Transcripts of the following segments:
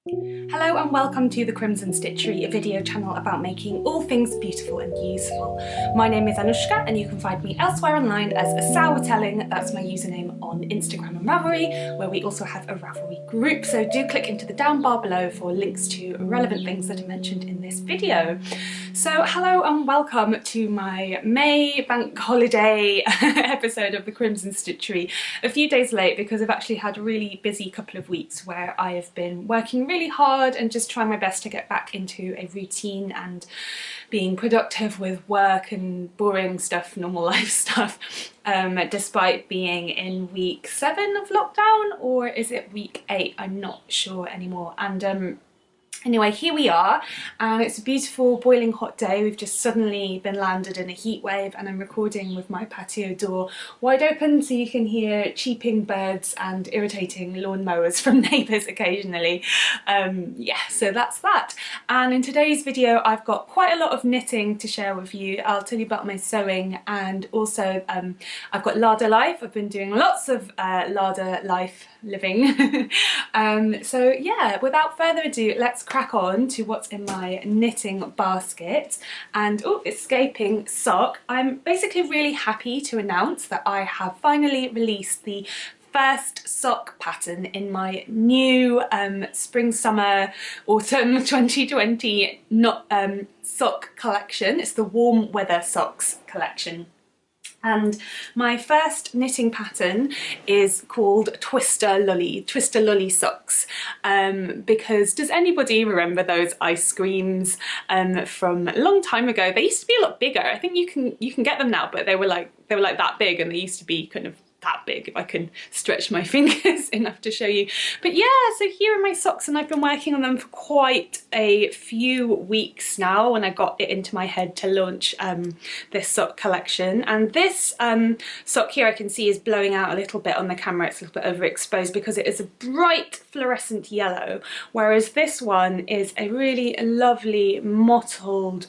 Hello and welcome to the Crimson Stitchery, a video channel about making all things beautiful and useful. My name is Anushka and you can find me elsewhere online as a Sourtelling. That's my username on Instagram and Ravelry, where we also have a Ravelry group. So do click into the down bar below for links to relevant things that are mentioned in this video. So hello and welcome to my May bank holiday episode of the Crimson Stitchery. A few days late because I've actually had a really busy couple of weeks where I have been working really hard and just trying my best to get back into a routine and being productive with work and boring stuff, normal life stuff, despite being in week 7 of lockdown, or is it week 8? I'm not sure anymore. And anyway, here we are, and it's a beautiful boiling hot day. We've just suddenly been landed in a heat wave, and I'm recording with my patio door wide open so you can hear cheeping birds and irritating lawnmowers from neighbours occasionally. Yeah, so that's that. And in today's video I've got quite a lot of knitting to share with you. I'll tell you about my sewing, and also I've got larder life. I've been doing lots of larder life living. So yeah, without further ado, let's crack on to what's in my knitting basket. And oh, escaping sock. I'm basically really happy to announce that I have finally released the first sock pattern in my new spring summer autumn 2020 sock collection. It's the warm weather socks collection. And my first knitting pattern is called Twister Lolly socks, because does anybody remember those ice creams from a long time ago? They used to be a lot bigger. I think you can get them now, but they were like that big, and they used to be kind of that big, if I can stretch my fingers enough to show you. But yeah, so here are my socks, and I've been working on them for quite a few weeks now when I got it into my head to launch this sock collection. And this sock here I can see is blowing out a little bit on the camera. It's a little bit overexposed because it is a bright fluorescent yellow, whereas this one is a really lovely mottled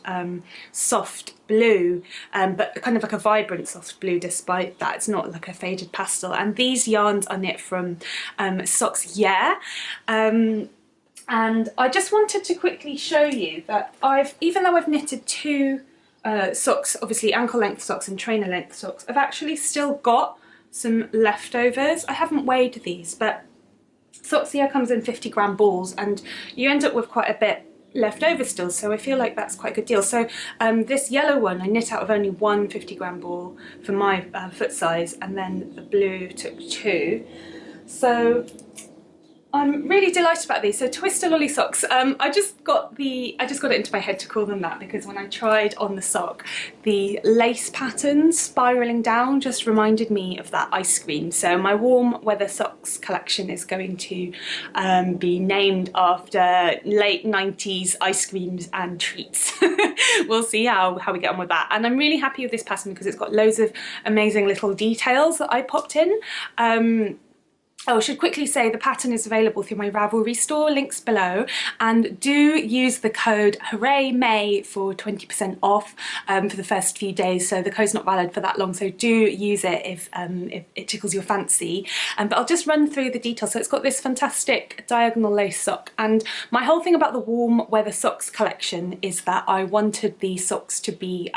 soft blue, but kind of like a vibrant soft blue. Despite that, it's not like a faded pastel. And these yarns are knit from Socks Yeah. And I just wanted to quickly show you that even though I've knitted two socks, obviously ankle length socks and trainer length socks, I've actually still got some leftovers. I haven't weighed these, but Socks Yeah comes in 50-gram balls, and you end up with quite a bit left over still, so I feel like that's quite a good deal. So this yellow one I knit out of only one 50-gram ball for my foot size, and then the blue took 2. So I'm really delighted about these. So Twister Lolly socks. I just got it into my head to call them that because when I tried on the sock, the lace pattern spiraling down just reminded me of that ice cream. So my warm weather socks collection is going to be named after late 90s ice creams and treats. We'll see how we get on with that. And I'm really happy with this pattern because it's got loads of amazing little details that I popped in. Oh, I should quickly say the pattern is available through my Ravelry store, links below, and do use the code HOORAYMAY for 20% off for the first few days. So the code's not valid for that long, so do use it if it tickles your fancy. But I'll just run through the details. So it's got this fantastic diagonal lace sock, and my whole thing about the warm weather socks collection is that I wanted the socks to be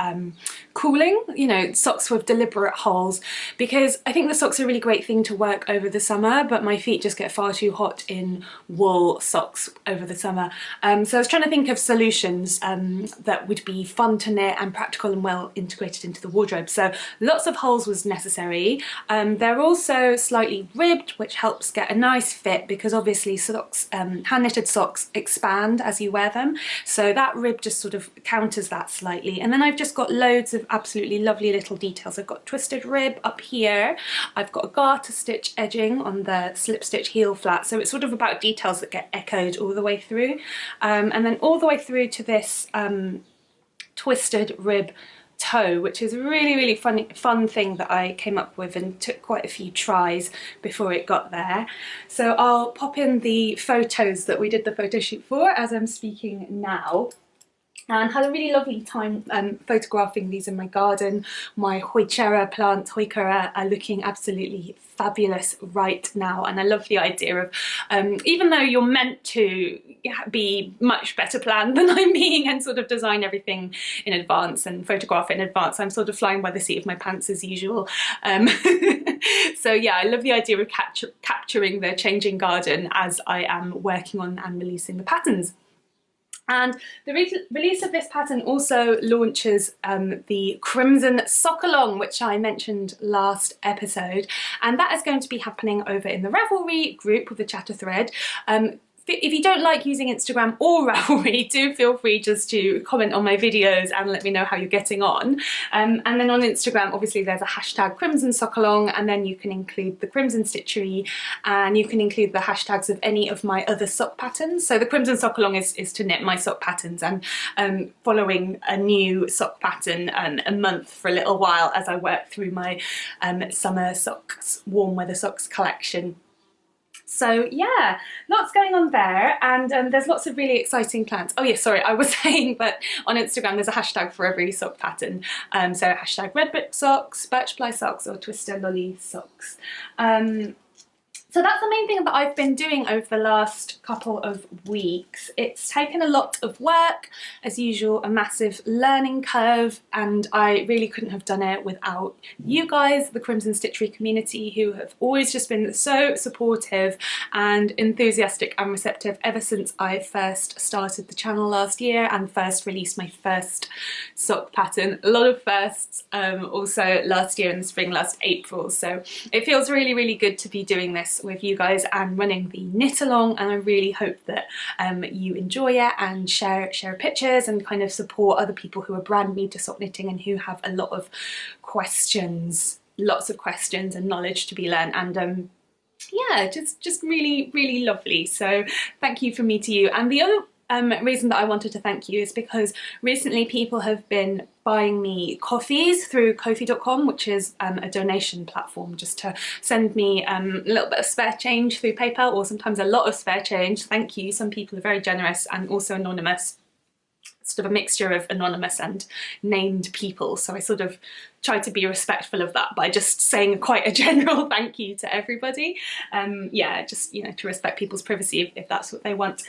cooling, you know, socks with deliberate holes, because I think the socks are a really great thing to work over the summer, but my feet just get far too hot in wool socks over the summer. So I was trying to think of solutions that would be fun to knit and practical and well integrated into the wardrobe. So lots of holes was necessary. They're also slightly ribbed, which helps get a nice fit, because obviously socks, hand knitted socks expand as you wear them. So that rib just sort of counters that slightly. And then I've just got loads of absolutely lovely little details. I've got twisted rib up here. I've got a garter stitch edging on the slip stitch heel flat, so it's sort of about details that get echoed all the way through, and then all the way through to this twisted rib toe, which is a really fun thing that I came up with and took quite a few tries before it got there. So I'll pop in the photos that we did the photo shoot for as I'm speaking now. and had a really lovely time photographing these in my garden. My hoichera plants, hoikera, are looking absolutely fabulous right now, and I love the idea of even though you're meant to be much better planned than I'm being and sort of design everything in advance and photograph it in advance, I'm sort of flying by the seat of my pants as usual. So yeah, I love the idea of capturing the changing garden as I am working on and releasing the patterns. And the release of this pattern also launches the Crimson Sockalong, which I mentioned last episode, and that is going to be happening over in the Ravelry group with the chatter thread. If you don't like using Instagram or Ravelry, do feel free just to comment on my videos and let me know how you're getting on. And then on Instagram, obviously there's a hashtag Crimson Sockalong, and then you can include the Crimson Stitchery, and you can include the hashtags of any of my other sock patterns. So the Crimson Sockalong is to knit my sock patterns, and following a new sock pattern a month for a little while as I work through my summer socks, warm weather socks collection. So yeah, lots going on there, and there's lots of really exciting plans. Oh yeah, sorry, I was saying that on Instagram there's a hashtag for every sock pattern. So hashtag red brick socks, birch ply socks, or twister lolly socks. So that's the main thing that I've been doing over the last couple of weeks. It's taken a lot of work, as usual, a massive learning curve, and I really couldn't have done it without you guys, the Crimson Stitchery community, who have always just been so supportive and enthusiastic and receptive ever since I first started the channel last year and first released my first sock pattern. A lot of firsts also last year in the spring, last April, so it feels really, really good to be doing this with you guys and running the knit along, and I really hope that you enjoy it and share pictures and kind of support other people who are brand new to sock knitting and who have a lot of questions, lots of questions and knowledge to be learned, and yeah, just really, really lovely. So thank you from me to you. And the other reason that I wanted to thank you is because recently people have been buying me coffees through ko-fi.com, which is a donation platform just to send me a little bit of spare change through PayPal, or sometimes a lot of spare change. Thank you. Some people are very generous and also anonymous. Sort of a mixture of anonymous and named people, so I sort of tried to be respectful of that by just saying quite a general thank you to everybody. Yeah, just, you know, to respect people's privacy if that's what they want.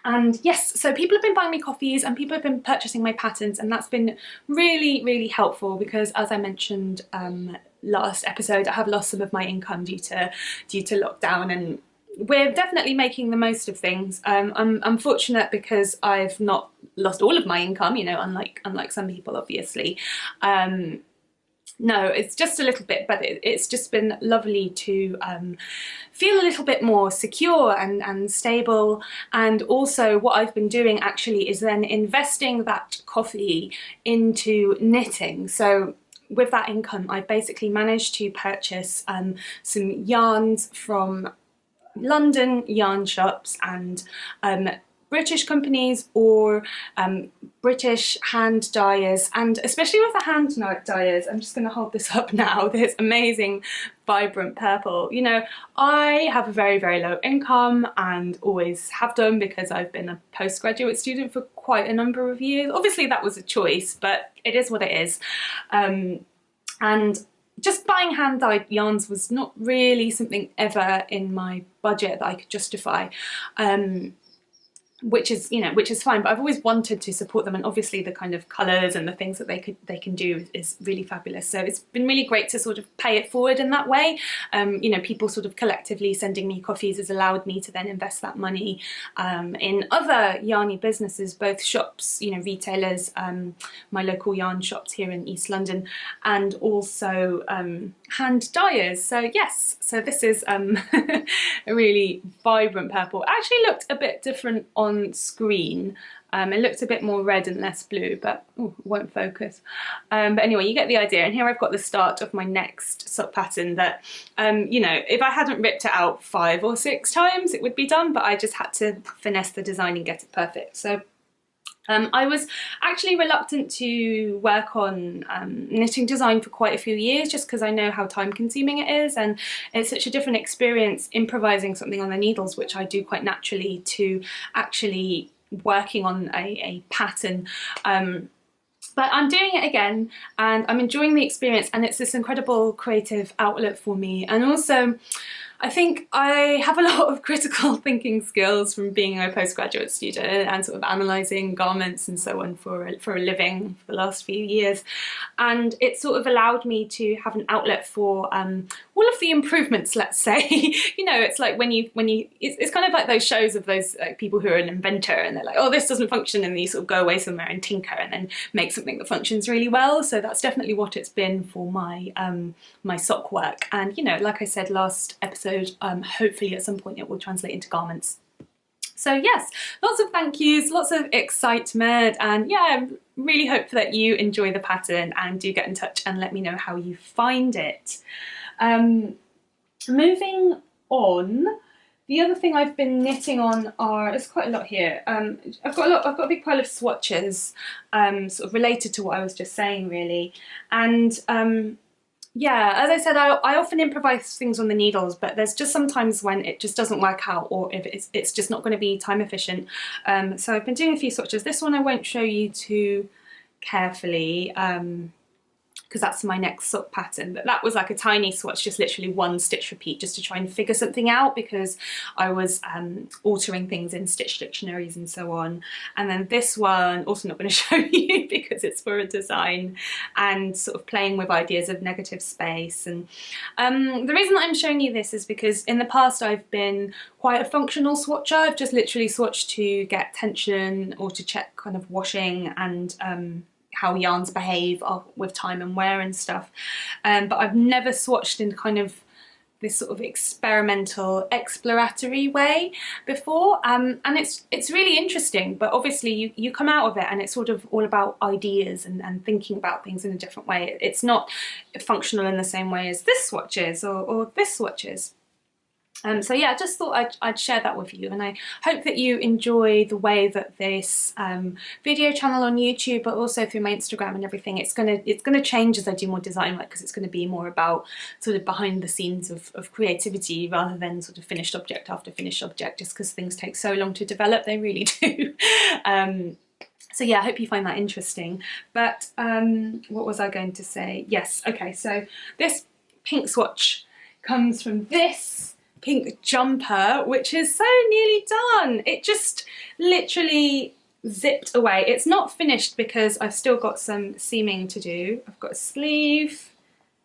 And yes, so people have been buying me coffees and people have been purchasing my patterns, and that's been really, really helpful because, as I mentioned last episode, I have lost some of my income due to lockdown, and we're definitely making the most of things. I'm fortunate because I've not lost all of my income, you know, unlike some people, obviously. No, it's just a little bit, but it's just been lovely to feel a little bit more secure and stable. And also what I've been doing actually is then investing that coffee into knitting. So with that income, I basically managed to purchase some yarns from London yarn shops and British companies, or British hand dyers, and especially with the hand dyers, I'm just going to hold this up now, this amazing vibrant purple. You know, I have a very, very low income and always have done because I've been a postgraduate student for quite a number of years. Obviously that was a choice, but it is what it is. And just buying hand-dyed yarns was not really something ever in my budget that I could justify. Which is, you know, which is fine, but I've always wanted to support them, and obviously the kind of colours and the things that they can do is really fabulous. So it's been really great to sort of pay it forward in that way. You know, people sort of collectively sending me coffees has allowed me to then invest that money in other yarny businesses, both shops, you know, retailers, my local yarn shops here in East London, and also hand dyers. So yes, so this is a really vibrant purple. It actually looked a bit different on screen. It looked a bit more red and less blue, but ooh, it won't focus. But anyway, you get the idea. And here I've got the start of my next sock pattern that, you know, if I hadn't ripped it out 5 or 6 times, it would be done, but I just had to finesse the design and get it perfect. So I was actually reluctant to work on knitting design for quite a few years, just because I know how time consuming it is, and it's such a different experience improvising something on the needles, which I do quite naturally, to actually working on a pattern. But I'm doing it again and I'm enjoying the experience, and it's this incredible creative outlet for me. And also I think I have a lot of critical thinking skills from being a postgraduate student and sort of analysing garments and so on for a living for the last few years. And it sort of allowed me to have an outlet for all of the improvements, let's say. You know, it's like when you it's kind of like those shows of those people who are an inventor and they're like, oh, this doesn't function, and you sort of go away somewhere and tinker and then make something that functions really well. So that's definitely what it's been for my my sock work. And you know, like I said last episode, hopefully at some point it will translate into garments. So yes, lots of thank yous, lots of excitement, and yeah, I really hope that you enjoy the pattern and do get in touch and let me know how you find it. Moving on, the other thing I've been knitting on are, there's quite a lot here. I've got a big pile of swatches, sort of related to what I was just saying really. And yeah, as I said, I often improvise things on the needles, but there's just sometimes when it just doesn't work out, or if it's just not going to be time efficient. So I've been doing a few swatches. This one I won't show you too carefully, because that's my next sock pattern, but that was like a tiny swatch, just literally one stitch repeat, just to try and figure something out, because I was altering things in stitch dictionaries and so on. And then this one, also not going to show you because it's for a design, and sort of playing with ideas of negative space. And the reason that I'm showing you this is because in the past I've been quite a functional swatcher. I've just literally swatched to get tension or to check kind of washing and how yarns behave with time and wear and stuff, but I've never swatched in kind of this sort of experimental, exploratory way before, and it's really interesting. But obviously you come out of it and it's sort of all about ideas and thinking about things in a different way. It's not functional in the same way as this swatch is or this swatch is. So yeah, I just thought I'd share that with you, and I hope that you enjoy the way that this video channel on YouTube, but also through my Instagram and everything, it's gonna change as I do more design work, because it's going to be more about sort of behind the scenes of creativity rather than sort of finished object after finished object, just because things take so long to develop. They really do. So yeah, I hope you find that interesting. But what was I going to say? Yes, okay, so this pink swatch comes from this pink jumper, which is so nearly done. It just literally zipped away. It's not finished because I've still got some seaming to do. I've got a sleeve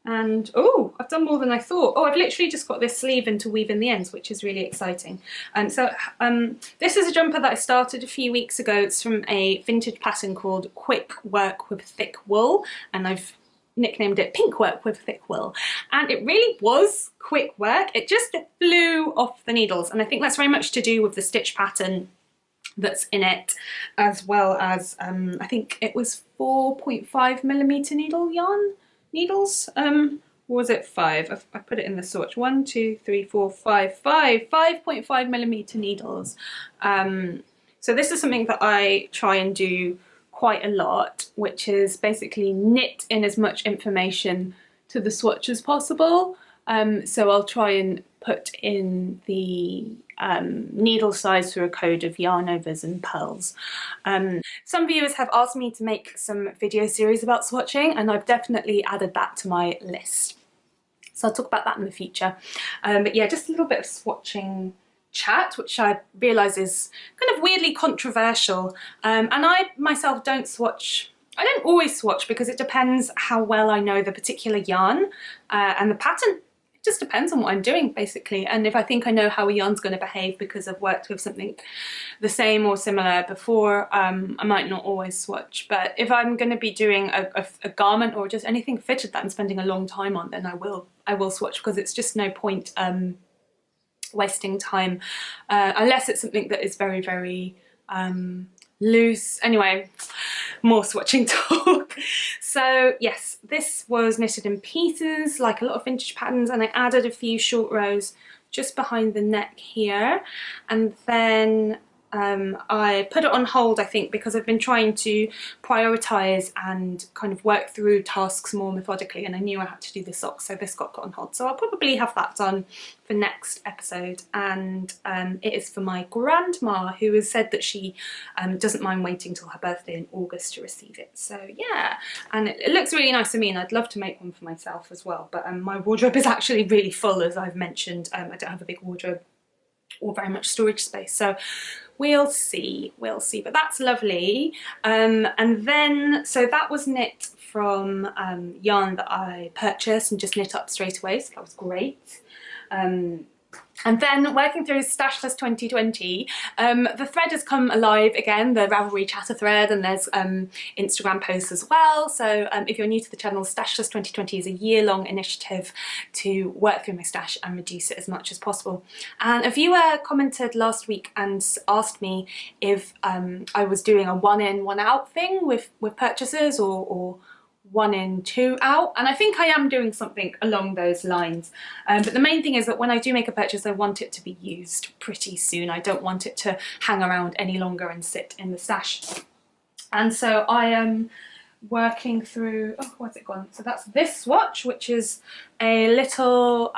and oh, I've done more than I thought. Oh, I've literally just got this sleeve in to weave in the ends, which is really exciting. This is a jumper that I started a few weeks ago. It's from a vintage pattern called Quick Work with Thick Wool, and I've nicknamed it Pink Work with Thick Wool, and it really was quick work. It just flew off the needles, and I think that's very much to do with the stitch pattern that's in it, as well as I think it was 4.5mm needles, or was it 5? I put it in the swatch. 1, 2, 3, 4, 5, 5.5mm needles. So this is something that I try and do quite a lot, which is basically knit in as much information to the swatch as possible. So I'll try and put in the needle size through a code of yarn overs and pearls. Some viewers have asked me to make some video series about swatching, and I've definitely added that to my list. So I'll talk about that in the future. But yeah, just a little bit of swatching chat, which I realise is kind of weirdly controversial, and I myself don't swatch. I don't always swatch because it depends how well I know the particular yarn and the pattern. It just depends on what I'm doing basically, and if I think I know how a yarn's going to behave because I've worked with something the same or similar before, I might not always swatch. But if I'm going to be doing a garment or just anything fitted that I'm spending a long time on, then I will swatch, because it's just no point wasting time unless it's something that is very, very loose. Anyway, more swatching talk. So yes, this was knitted in pieces like a lot of vintage patterns, and I added a few short rows just behind the neck here, and then I put it on hold, I think, because I've been trying to prioritise and kind of work through tasks more methodically, and I knew I had to do the socks, so this got put on hold. So I'll probably have that done for next episode, and it is for my grandma, who has said that she doesn't mind waiting till her birthday in August to receive it. So yeah, and it looks really nice on me, and I'd love to make one for myself as well, but my wardrobe is actually really full, as I've mentioned. I don't have a big wardrobe or very much storage space, so we'll see, but that's lovely. And then, so that was knit from yarn that I purchased and just knit up straight away, so that was great. And then working through Stash Plus 2020, the thread has come alive again, the Ravelry chatter thread, and there's Instagram posts as well. So if you're new to the channel, Stash Plus 2020 is a year-long initiative to work through my stash and reduce it as much as possible. And a viewer commented last week and asked me if I was doing a one in, one out thing with purchases, or one in, two out, and I think I am doing something along those lines. But the main thing is that when I do make a purchase, I want it to be used pretty soon. I don't want it to hang around any longer and sit in the stash. And so I am working through, oh, where's it gone? So that's this swatch, which is a little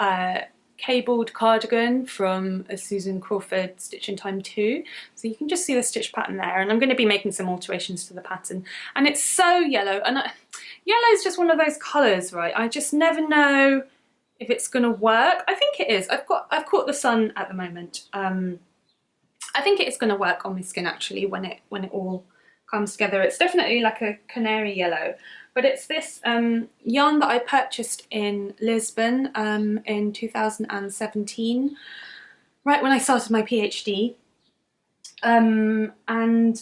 cabled cardigan from a Susan Crawford Stitch in Time 2. So you can just see the stitch pattern there, and I'm going to be making some alterations to the pattern. And it's so yellow, and yellow is just one of those colours, right? I just never know if it's going to work. I think it is. I've caught the sun at the moment. I think it is going to work on my skin actually when it all comes together. It's definitely like a canary yellow. But it's this yarn that I purchased in Lisbon in 2017, right when I started my PhD. And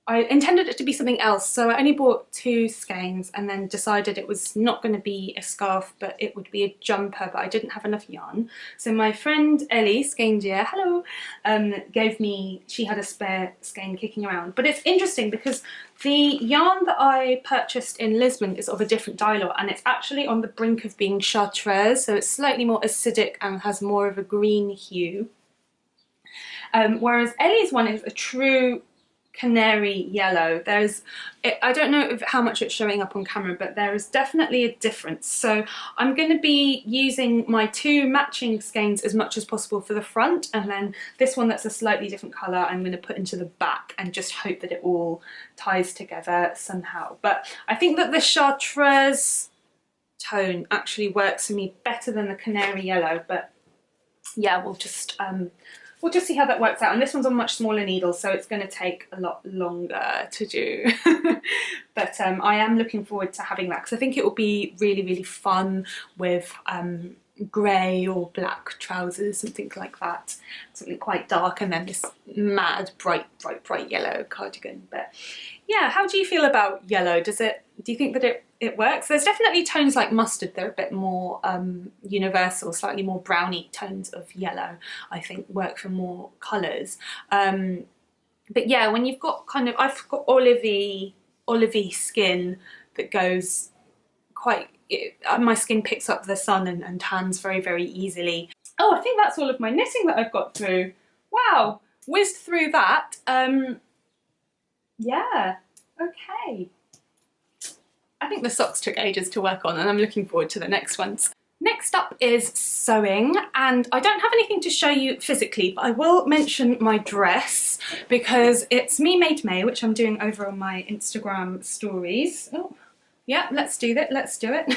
I intended it to be something else, so I only bought 2 skeins and then decided it was not going to be a scarf, but it would be a jumper, but I didn't have enough yarn. So my friend Ellie, Skeindia, hello, gave me, she had a spare skein kicking around. But it's interesting because the yarn that I purchased in Lisbon is of a different dye lot, and it's actually on the brink of being chartreuse, so it's slightly more acidic and has more of a green hue. Whereas Ellie's one is a true canary yellow. I don't know how much it's showing up on camera, but there is definitely a difference. So I'm going to be using my 2 matching skeins as much as possible for the front, and then this one that's a slightly different colour I'm going to put into the back and just hope that it all ties together somehow. But I think that the chartreuse tone actually works for me better than the canary yellow, but yeah, we'll just see how that works out. And this one's on much smaller needles, so it's going to take a lot longer to do. But I am looking forward to having that, because I think it will be really, really fun with grey or black trousers, something like that. Something quite dark, and then this mad, bright yellow cardigan. But yeah, how do you feel about yellow? Do you think that it works? There's definitely tones like mustard, they're a bit more universal, slightly more browny tones of yellow, I think work for more colours. But yeah, when you've got kind of, I've got olivey skin that goes quite, my skin picks up the sun and tans very, very easily. Oh, I think that's all of my knitting that I've got through. Wow, whizzed through that. Yeah, okay. I think the socks took ages to work on, and I'm looking forward to the next ones. Next up is sewing, and I don't have anything to show you physically, but I will mention my dress because it's Me Made May, which I'm doing over on my Instagram stories. Oh, yeah, let's do that. Let's do it.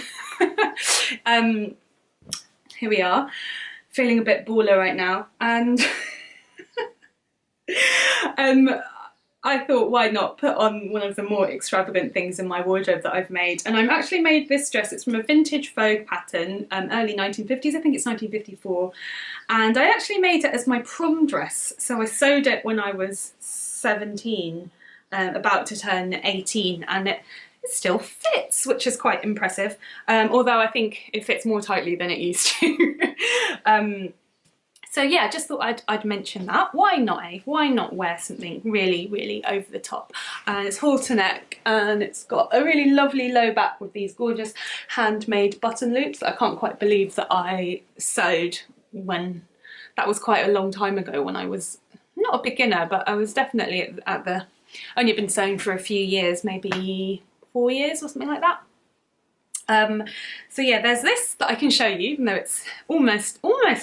Here we are, feeling a bit baller right now, and I thought, why not put on one of the more extravagant things in my wardrobe that I've made. And I've actually made this dress. It's from a vintage Vogue pattern, early 1950s, I think it's 1954. And I actually made it as my prom dress. So I sewed it when I was 17, about to turn 18, and it still fits, which is quite impressive. Although I think it fits more tightly than it used to. So yeah, just thought I'd mention that. Why not, eh? Why not wear something really, really over the top? And it's halter neck, and it's got a really lovely low back with these gorgeous handmade button loops that I can't quite believe that I sewed when, that was quite a long time ago when I was not a beginner, but I was definitely at the, only been sewing for a few years, maybe 4 years or something like that. So yeah, there's this that I can show you, even though it's almost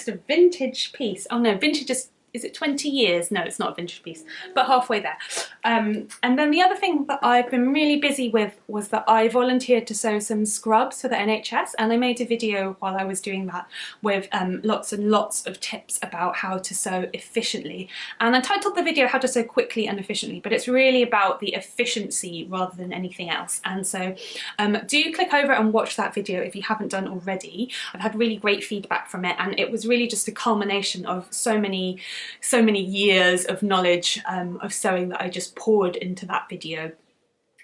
a vintage piece. Oh no, vintage is it 20 years? No, it's not a vintage piece, but halfway there. And then the other thing that I've been really busy with was that I volunteered to sew some scrubs for the NHS, and I made a video while I was doing that with lots and lots of tips about how to sew efficiently. And I titled the video How to Sew Quickly and Efficiently, but it's really about the efficiency rather than anything else. And so do click over and watch that video if you haven't done already. I've had really great feedback from it, and it was really just a culmination of so many years of knowledge of sewing that I just poured into that video.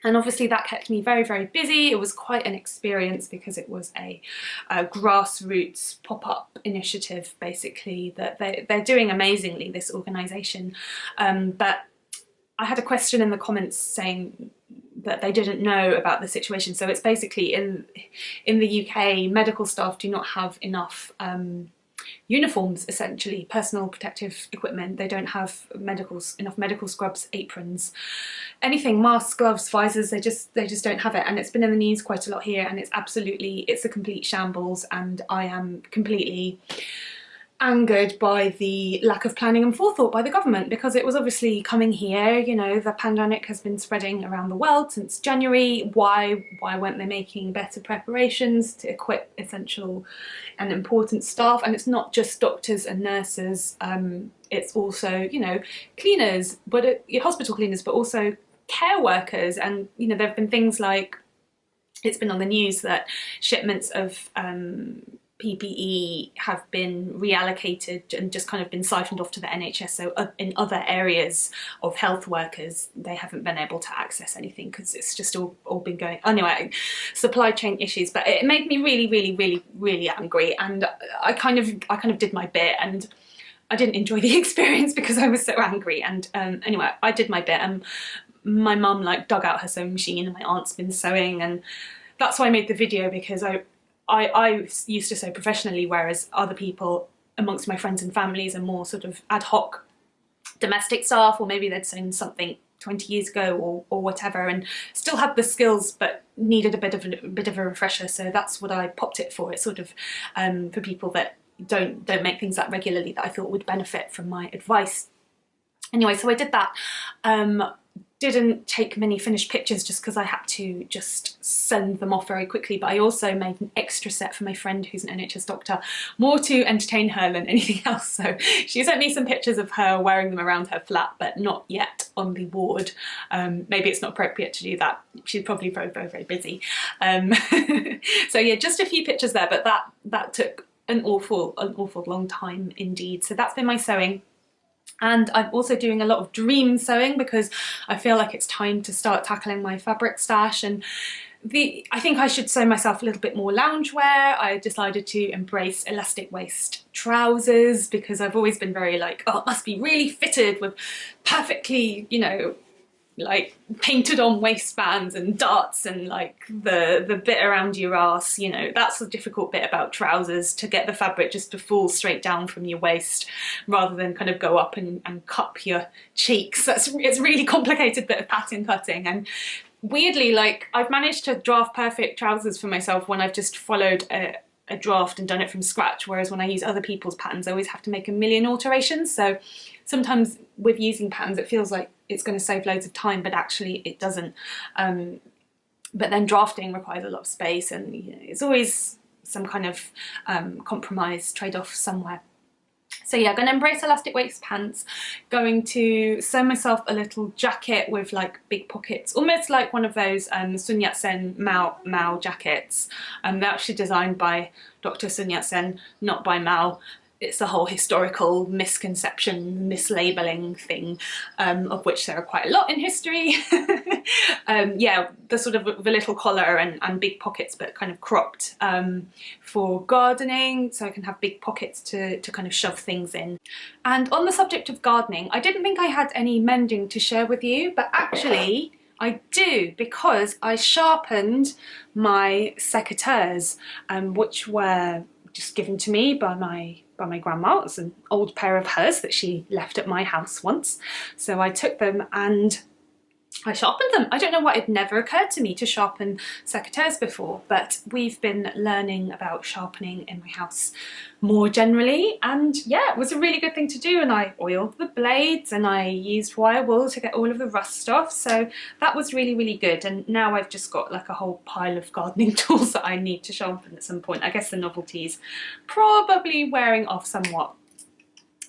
And obviously that kept me very, very busy. It was quite an experience because it was a grassroots pop-up initiative, basically, that they're doing amazingly, this organisation. But I had a question in the comments saying that they didn't know about the situation. So it's basically in the UK, medical staff do not have enough uniforms, essentially, personal protective equipment. They don't have enough medical scrubs, aprons, anything, masks, gloves, visors. They just don't have it, and it's been in the news quite a lot here, and it's a complete shambles, and I am completely angered by the lack of planning and forethought by the government, because it was obviously coming here. You know, the pandemic has been spreading around the world since January. Why weren't they making better preparations to equip essential and important staff? And it's not just doctors and nurses, it's also, you know, cleaners, but hospital cleaners, but also care workers. And, you know, there have been things like, it's been on the news that shipments of PPE have been reallocated and just kind of been siphoned off to the NHS. So in other areas of health workers, they haven't been able to access anything because it's just all been going, anyway, supply chain issues. But it made me really angry, and I kind of did my bit, and I didn't enjoy the experience because I was so angry. And anyway, I did my bit, and my mum like dug out her sewing machine, and my aunt's been sewing, and that's why I made the video, because I used to sew professionally, whereas other people amongst my friends and families are more sort of ad hoc domestic staff, or maybe they'd sewn something 20 years ago or whatever, and still had the skills but needed a bit of a refresher. So that's what I popped it for. It's sort of for people that don't make things that regularly, that I thought would benefit from my advice. Anyway, so I did that. Didn't take many finished pictures just because I had to just send them off very quickly, but I also made an extra set for my friend who's an NHS doctor, more to entertain her than anything else. So she sent me some pictures of her wearing them around her flat, but not yet on the ward. Maybe it's not appropriate to do that. She's probably very busy. So yeah, just a few pictures there, but that took an awful long time indeed. So that's been my sewing. And I'm also doing a lot of dream sewing because I feel like it's time to start tackling my fabric stash. And I think I should sew myself a little bit more loungewear. I decided to embrace elastic waist trousers because I've always been very like, oh, it must be really fitted with perfectly, you know, like painted on waistbands and darts and like the bit around your ass, you know. That's the difficult bit about trousers, to get the fabric just to fall straight down from your waist rather than kind of go up and cup your cheeks. It's a really complicated bit of pattern cutting. And weirdly, like, I've managed to draft perfect trousers for myself when I've just followed a draft and done it from scratch, whereas when I use other people's patterns I always have to make a million alterations. So sometimes with using patterns it feels like it's going to save loads of time, but actually it doesn't. But then drafting requires a lot of space, and you know, it's always some kind of compromise trade-off somewhere. So yeah, I'm going to embrace elastic waist pants, going to sew myself a little jacket with like big pockets, almost like one of those Sun Yat-sen Mao jackets. They're actually designed by Dr. Sun Yat-sen, not by Mao. It's a whole historical misconception, mislabeling thing, of which there are quite a lot in history. Yeah, the sort of the little collar and big pockets, but kind of cropped for gardening, so I can have big pockets to kind of shove things in. And on the subject of gardening, I didn't think I had any mending to share with you, but actually I do, because I sharpened my secateurs, which were just given to me by by my grandma. It was an old pair of hers that she left at my house once. So I took them and I sharpened them. I don't know why it never occurred to me to sharpen secateurs before, but we've been learning about sharpening in my house more generally, and yeah, it was a really good thing to do. And I oiled the blades and I used wire wool to get all of the rust off, so that was really, really good. And now I've just got like a whole pile of gardening tools that I need to sharpen at some point. I guess the novelty's probably wearing off somewhat.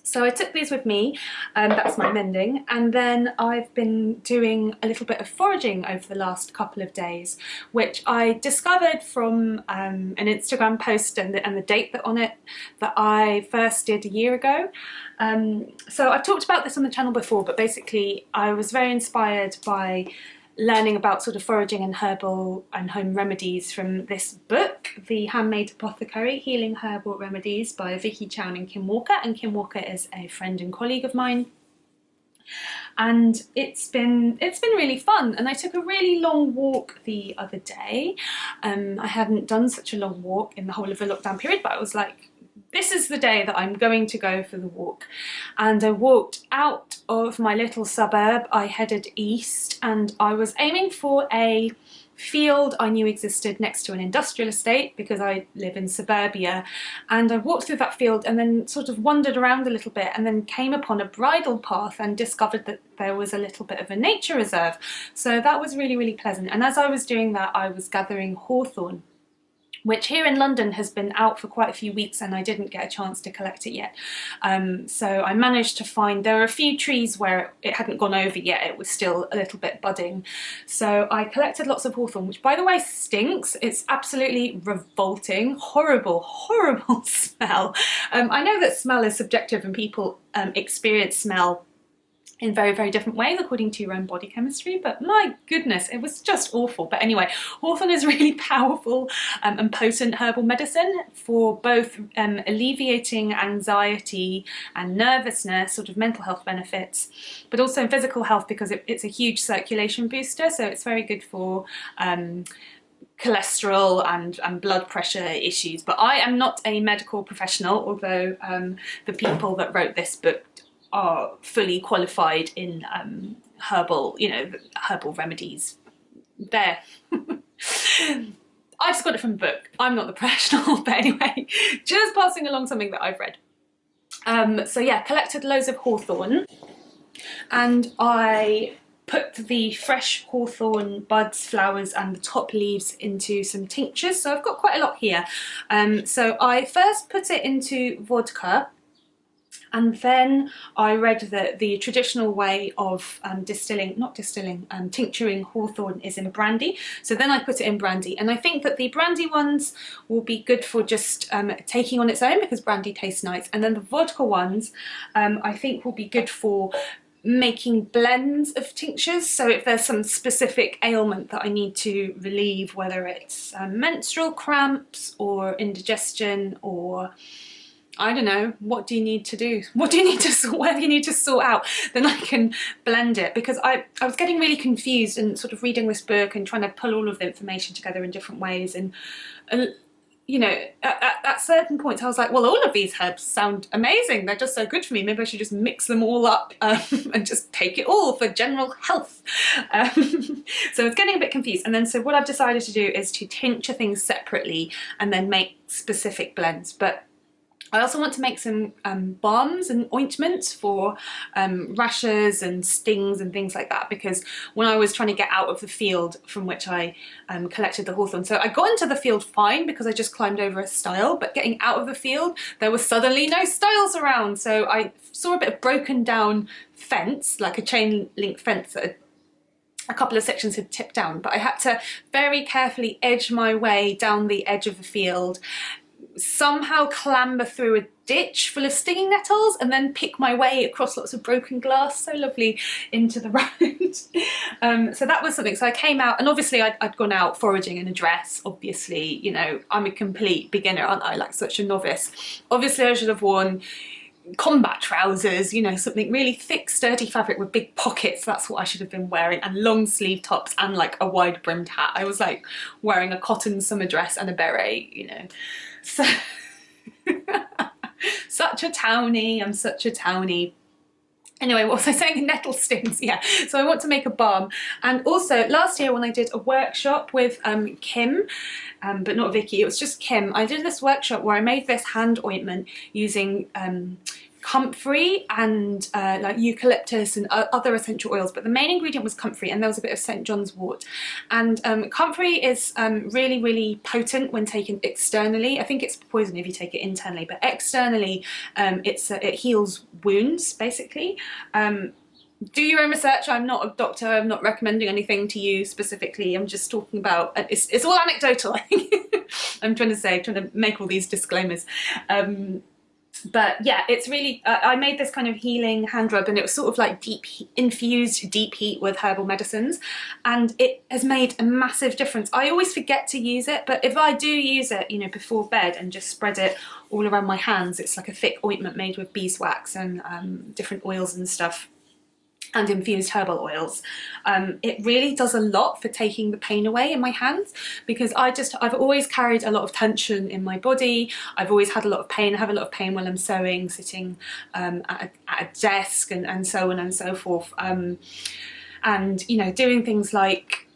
So I took these with me, that's my mending, and then I've been doing a little bit of foraging over the last couple of days, which I discovered from an Instagram post and the date on it that I first did a year ago. So I've talked about this on the channel before, but basically I was very inspired by learning about sort of foraging and herbal and home remedies from this book, The Handmade Apothecary, Healing Herbal Remedies by Vicky Chown and Kim Walker. And Kim Walker is a friend and colleague of mine. And it's been really fun. And I took a really long walk the other day. I hadn't done such a long walk in the whole of the lockdown period, but I was like, this is the day that I'm going to go for the walk. And I walked out of my little suburb. I headed east and I was aiming for a field I knew existed next to an industrial estate because I live in suburbia. And I walked through that field and then sort of wandered around a little bit and then came upon a bridle path and discovered that there was a little bit of a nature reserve. So that was really, really pleasant. And as I was doing that, I was gathering hawthorn, which here in London has been out for quite a few weeks and I didn't get a chance to collect it yet. So I managed to find, there were a few trees where it hadn't gone over yet, it was still a little bit budding. So I collected lots of hawthorn, which by the way stinks. It's absolutely revolting, horrible, horrible smell. I know that smell is subjective and people experience smell in very, very different ways according to your own body chemistry, but my goodness, it was just awful. But anyway, hawthorn is really powerful and potent herbal medicine for both alleviating anxiety and nervousness, sort of mental health benefits, but also physical health because it's a huge circulation booster, so it's very good for cholesterol and blood pressure issues. But I am not a medical professional, although the people that wrote this book are fully qualified in herbal, you know, herbal remedies. There. I just got it from a book. I'm not the professional, but anyway, just passing along something that I've read. So yeah, collected loads of hawthorn and I put the fresh hawthorn buds, flowers and the top leaves into some tinctures. So I've got quite a lot here. So I first put it into vodka, and then I read that the traditional way of tincturing hawthorn is in brandy. So then I put it in brandy, and I think that the brandy ones will be good for just taking on its own because brandy tastes nice. And then the vodka ones I think will be good for making blends of tinctures. So if there's some specific ailment that I need to relieve, whether it's menstrual cramps or indigestion or I don't know, what do you need to do? What do you need to sort, whatever you need to sort out, then I can blend it. Because I was getting really confused and sort of reading this book and trying to pull all of the information together in different ways. And you know, at certain points I was like, well, all of these herbs sound amazing. They're just so good for me. Maybe I should just mix them all up and just take it all for general health. So I was getting a bit confused. And then so what I've decided to do is to tincture things separately and then make specific blends. But I also want to make some balms and ointments for rashes and stings and things like that, because when I was trying to get out of the field from which I collected the hawthorn, so I got into the field fine because I just climbed over a stile, but getting out of the field there was suddenly no stiles around. So I saw a bit of broken down fence, like a chain link fence that a couple of sections had tipped down, but I had to very carefully edge my way down the edge of the field, somehow clamber through a ditch full of stinging nettles and then pick my way across lots of broken glass, so lovely, into the road. So that was something. So I came out, and obviously I'd gone out foraging in a dress. Obviously, you know, I'm a complete beginner, aren't I, like such a novice. Obviously I should have worn combat trousers, you know, something really thick sturdy fabric with big pockets. That's what I should have been wearing, and long sleeve tops and like a wide brimmed hat. I was like wearing a cotton summer dress and a beret, you know. So Such a townie, I'm such a townie. Anyway, what was I saying? Nettle stings, yeah. So I want to make a balm. And also last year when I did a workshop with Kim, but not Vicky, it was just Kim. I did this workshop where I made this hand ointment using comfrey and like eucalyptus and other essential oils, but the main ingredient was comfrey, and there was a bit of St. John's wort. And comfrey is really, really potent when taken externally. I think it's poison if you take it internally, but externally it heals wounds, basically. Do your own research. I'm not a doctor. I'm not recommending anything to you specifically. I'm just talking about, it's all anecdotal, I think. I'm trying to make all these disclaimers. But yeah, it's really, I made this kind of healing hand rub, and it was sort of like infused deep heat with herbal medicines, and it has made a massive difference. I always forget to use it, but if I do use it, you know, before bed and just spread it all around my hands, it's like a thick ointment made with beeswax and different oils and stuff, and infused herbal oils. It really does a lot for taking the pain away in my hands, because I've always carried a lot of tension in my body. I've always had a lot of pain. I have a lot of pain while I'm sewing, sitting at a desk, and so on and so forth. And you know, doing things like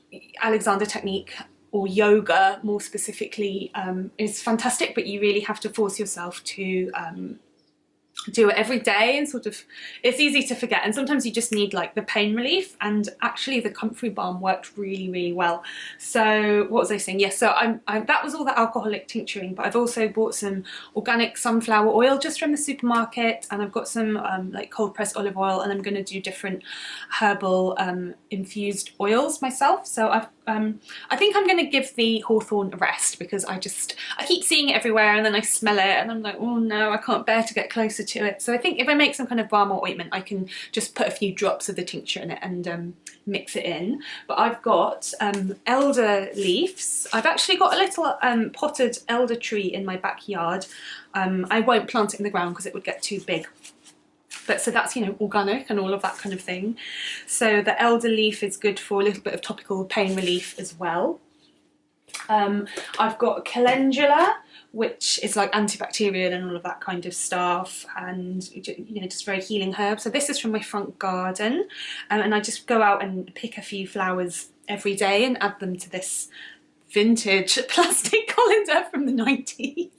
Alexander technique or yoga more specifically is fantastic, but you really have to force yourself to do it every day, and sort of, it's easy to forget, and sometimes you just need like the pain relief, and actually the comfrey balm worked really, really well. So what was I saying? Yes, so that was all the alcoholic tincturing, but I've also bought some organic sunflower oil just from the supermarket, and I've got some like cold pressed olive oil, and I'm going to do different herbal infused oils myself. So I think I'm going to give the hawthorn a rest, because I keep seeing it everywhere, and then I smell it and I'm like, oh no, I can't bear to get closer to it. So I think if I make some kind of balm or ointment, I can just put a few drops of the tincture in it and mix it in. But I've got elder leaves. I've actually got a little potted elder tree in my backyard. I won't plant it in the ground because it would get too big. But so that's, you know, organic and all of that kind of thing. So the elder leaf is good for a little bit of topical pain relief as well. I've got calendula, which is like antibacterial and all of that kind of stuff, and you know, just very healing herb. So this is from my front garden, and I just go out and pick a few flowers every day and add them to this vintage plastic colander from the 90s.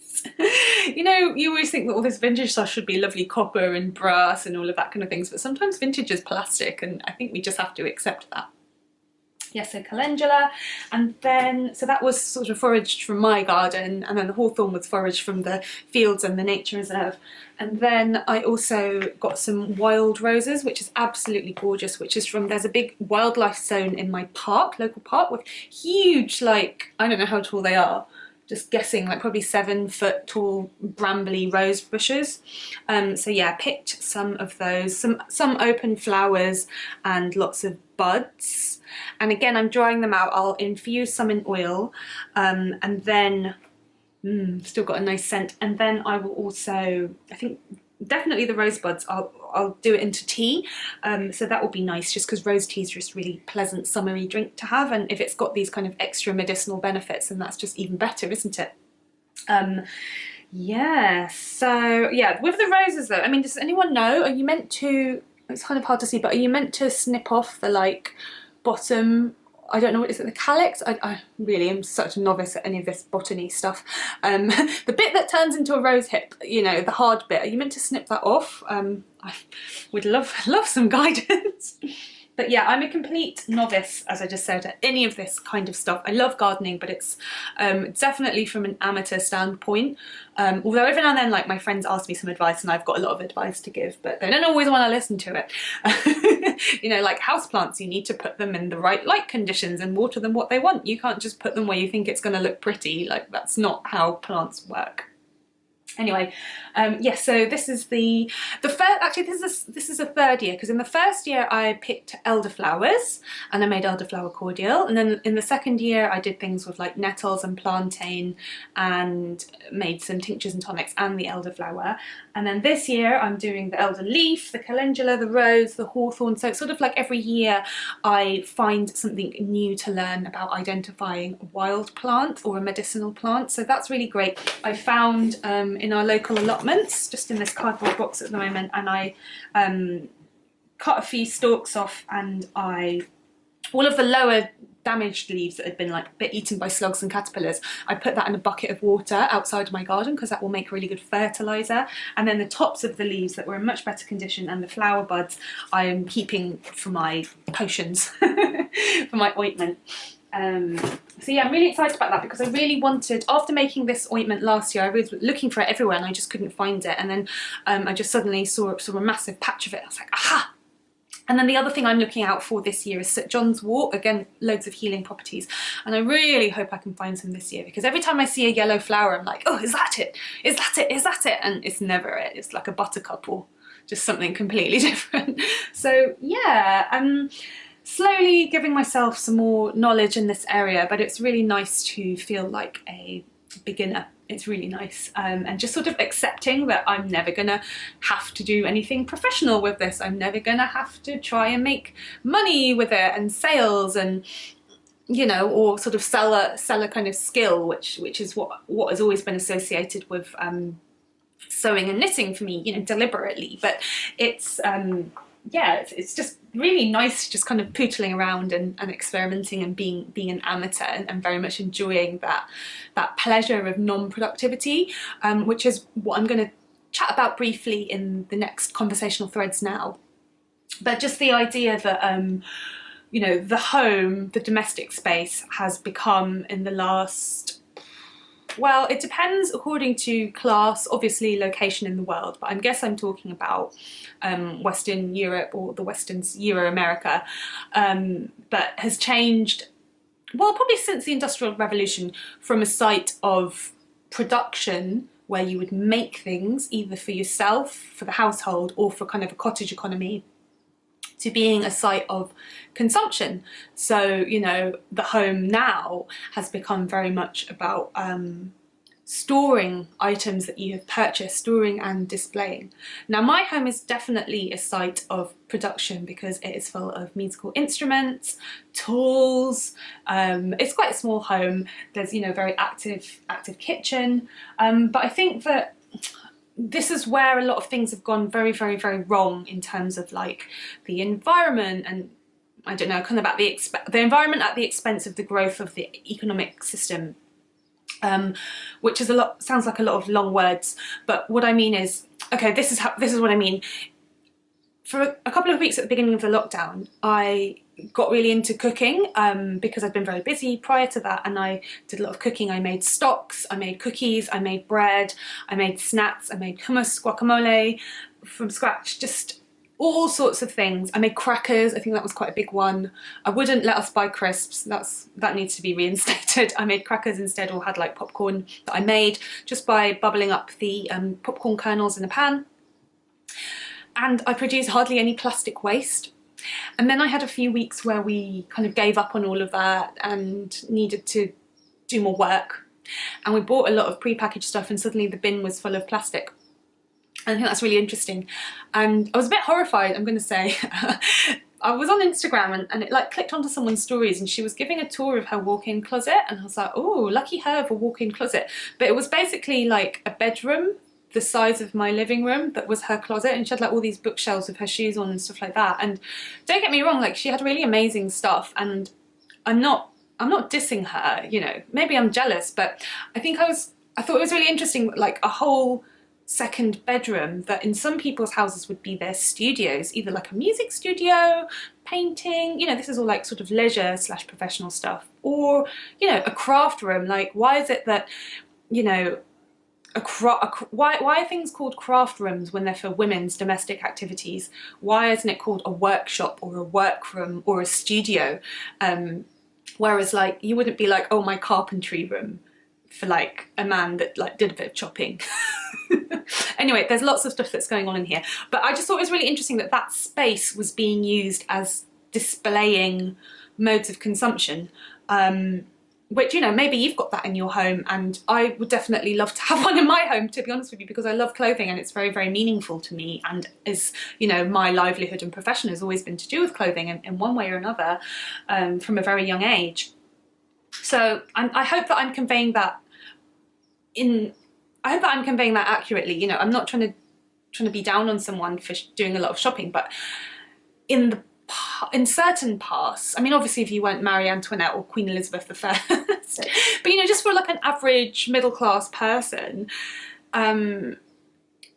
You know, you always think that all this vintage stuff should be lovely copper and brass and all of that kind of things, but sometimes vintage is plastic, and I think we just have to accept that. Yes, so calendula, and then, so that was sort of foraged from my garden, and then the hawthorn was foraged from the fields and the nature reserve. And then I also got some wild roses, which is absolutely gorgeous, which is from, there's a big wildlife zone in my park, local park, with huge, like, I don't know how tall they are, just guessing, like probably 7 foot tall brambly rose bushes. So yeah, picked some of those, some open flowers and lots of buds. And again, I'm drying them out. I'll infuse some in oil, and then still got a nice scent. And then I will also, I think definitely the rose buds, I'll do it into tea, so that will be nice, just because rose tea is just really pleasant summery drink to have, and if it's got these kind of extra medicinal benefits, then that's just even better, isn't it? Yeah, so yeah, with the roses though, I mean, does anyone know, are you meant to, it's kind of hard to see, but are you meant to snip off the like bottom, I don't know, what is it, the calyx? I really am such a novice at any of this botany stuff. The bit that turns into a rose hip, you know, the hard bit, are you meant to snip that off? I would love some guidance. But yeah, I'm a complete novice, as I just said, at any of this kind of stuff. I love gardening, but it's definitely from an amateur standpoint. Although every now and then, like, my friends ask me some advice, and I've got a lot of advice to give, but they don't always want to listen to it. You know, like houseplants, you need to put them in the right light conditions and water them what they want. You can't just put them where you think it's going to look pretty. Like, that's not how plants work. Anyway, yes, so this is the first, actually this is a third year, because in the first year I picked elderflowers and I made elderflower cordial, and then in the second year I did things with like nettles and plantain and made some tinctures and tonics and the elderflower. And then this year I'm doing the elder leaf, the calendula, the rose, the hawthorn. So it's sort of like every year I find something new to learn about identifying a wild plant or a medicinal plant. So that's really great. I found in in our local allotments, just in this cardboard box at the moment, and I cut a few stalks off, and all of the lower damaged leaves that had been like a bit eaten by slugs and caterpillars, I put that in a bucket of water outside my garden because that will make really good fertiliser. And then the tops of the leaves that were in much better condition and the flower buds I'm keeping for my potions, for my ointment. So yeah, I'm really excited about that because I really wanted, after making this ointment last year, I was looking for it everywhere and I just couldn't find it. And then I just suddenly saw a massive patch of it. I was like, aha! And then the other thing I'm looking out for this year is St John's wort. Again, loads of healing properties. And I really hope I can find some this year because every time I see a yellow flower, I'm like, oh, is that it? Is that it? Is that it? And it's never it. It's like a buttercup or just something completely different. So yeah, I'm slowly giving myself some more knowledge in this area, but it's really nice to feel like a beginner. It's really nice, and just sort of accepting that I'm never gonna have to do anything professional with this. I'm never gonna have to try and make money with it and sales and, you know, or sort of sell a kind of skill, which is what has always been associated with sewing and knitting for me, you know, deliberately. But it's yeah, it's just really nice just kind of pootling around and experimenting and being an amateur and very much enjoying that pleasure of non-productivity, which is what I'm going to chat about briefly in the next conversational threads now. But just the idea that you know, the home, the domestic space has become in the last, well, it depends according to class, obviously location in the world, but I guess I'm talking about Western Europe or the Western Euro-America, but has changed, well, probably since the Industrial Revolution, from a site of production where you would make things either for yourself, for the household, or for kind of a cottage economy, to being a site of consumption. So, you know, the home now has become very much about storing items that you have purchased, storing and displaying. Now, my home is definitely a site of production because it is full of musical instruments, tools. It's quite a small home. There's, you know, very active kitchen. But I think that this is where a lot of things have gone very, very, very wrong in terms of like the environment and, I don't know, kind of about the environment at the expense of the growth of the economic system, which is sounds like a lot of long words, but what I mean is, okay, this is what I mean. For a couple of weeks at the beginning of the lockdown, I got really into cooking because I'd been very busy prior to that, and I did a lot of cooking. I made stocks, I made cookies, I made bread, I made snacks, I made hummus, guacamole from scratch, just all sorts of things. I made crackers, I think that was quite a big one. I wouldn't let us buy crisps, that needs to be reinstated. I made crackers instead, or had like popcorn that I made just by bubbling up the popcorn kernels in a pan. And I produced hardly any plastic waste. And then I had a few weeks where we kind of gave up on all of that and needed to do more work. And we bought a lot of prepackaged stuff and suddenly the bin was full of plastic. And I think that's really interesting. And I was a bit horrified, I'm going to say. I was on Instagram and it like clicked onto someone's stories and she was giving a tour of her walk-in closet. And I was like, oh, lucky her for a walk-in closet. But it was basically like a bedroom the size of my living room that was her closet, and she had like all these bookshelves with her shoes on and stuff like that. And don't get me wrong, like she had really amazing stuff, and I'm not dissing her, you know, maybe I'm jealous, but I thought it was really interesting, like a whole second bedroom that in some people's houses would be their studios, either like a music studio, painting, you know, this is all like sort of leisure / professional stuff, or, you know, a craft room. Like, why is it that, you know, why are things called craft rooms when they're for women's domestic activities? Why isn't it called a workshop or a workroom or a studio? Whereas like you wouldn't be like, oh, my carpentry room, for like a man that like did a bit of chopping. Anyway, there's lots of stuff that's going on in here, but I just thought it was really interesting that that space was being used as displaying modes of consumption. Which, you know, maybe you've got that in your home, and I would definitely love to have one in my home, to be honest with you, because I love clothing and it's very, very meaningful to me, and is, you know, my livelihood and profession has always been to do with clothing in one way or another, from a very young age. So I hope that I'm conveying that in I hope that I'm conveying that accurately. You know, I'm not trying to be down on someone for doing a lot of shopping, but in certain pasts, I mean, obviously if you weren't Marie Antoinette or Queen Elizabeth I, but you know, just for like an average middle class person,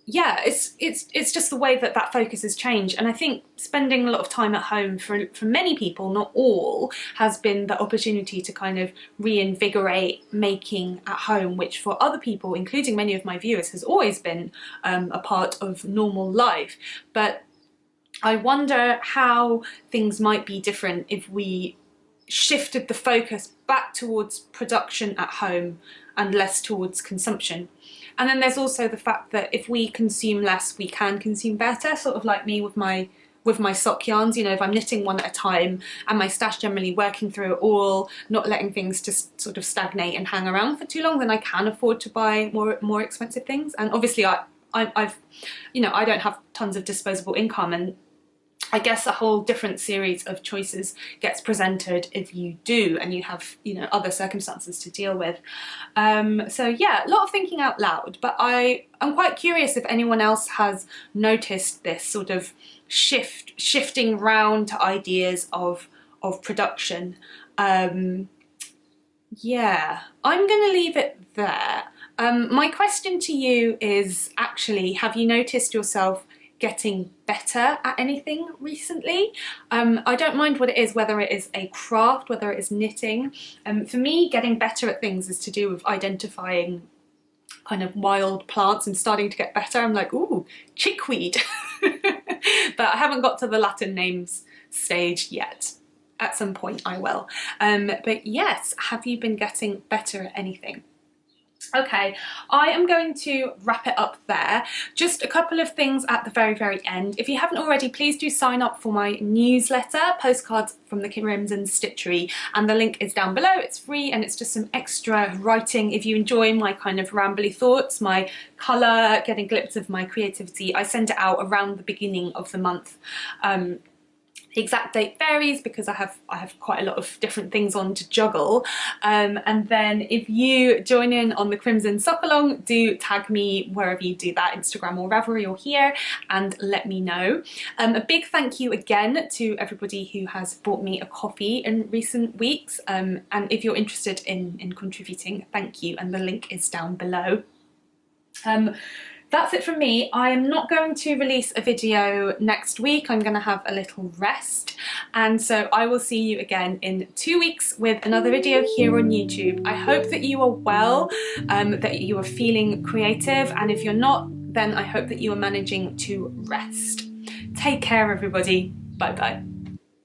yeah, it's just the way that that focus has changed. And I think spending a lot of time at home for many people, not all, has been the opportunity to kind of reinvigorate making at home, which for other people, including many of my viewers, has always been a part of normal life. But I wonder how things might be different if we shifted the focus back towards production at home and less towards consumption. And then there's also the fact that if we consume less, we can consume better, sort of like me with my sock yarns. You know, if I'm knitting one at a time and my stash generally working through it all, not letting things just sort of stagnate and hang around for too long, then I can afford to buy more expensive things. And obviously I've you know, I don't have tons of disposable income, and I guess a whole different series of choices gets presented if you do and you have, you know, other circumstances to deal with. So yeah, a lot of thinking out loud, but I'm quite curious if anyone else has noticed this sort of shifting round to ideas of production. Yeah, I'm gonna leave it there. My question to you is actually, have you noticed yourself getting better at anything recently? I don't mind what it is, whether it is a craft, whether it is knitting. For me, getting better at things is to do with identifying kind of wild plants and starting to get better. I'm like, ooh, chickweed. But I haven't got to the Latin names stage yet. At some point I will. But yes, have you been getting better at anything? Okay, I am going to wrap it up there. Just a couple of things at the very end. If you haven't already, please do sign up for my newsletter, Postcards from the Crimson Stitchery, and the link is down below. It's free and it's just some extra writing. If you enjoy my kind of rambly thoughts, my colour, getting a glimpse of my creativity, I send it out around the beginning of the month. The exact date varies because I have quite a lot of different things on to juggle. And then if you join in on the Crimson Sockalong, do tag me wherever you do that, Instagram or wherever you're here, and let me know. A big thank you again to everybody who has bought me a coffee in recent weeks. And if you're interested in contributing, thank you, and the link is down below. That's it from me. I am not going to release a video next week. I'm going to have a little rest. And so I will see you again in 2 weeks with another video here on YouTube. I hope that you are well, that you are feeling creative. And if you're not, then I hope that you are managing to rest. Take care, everybody. Bye bye.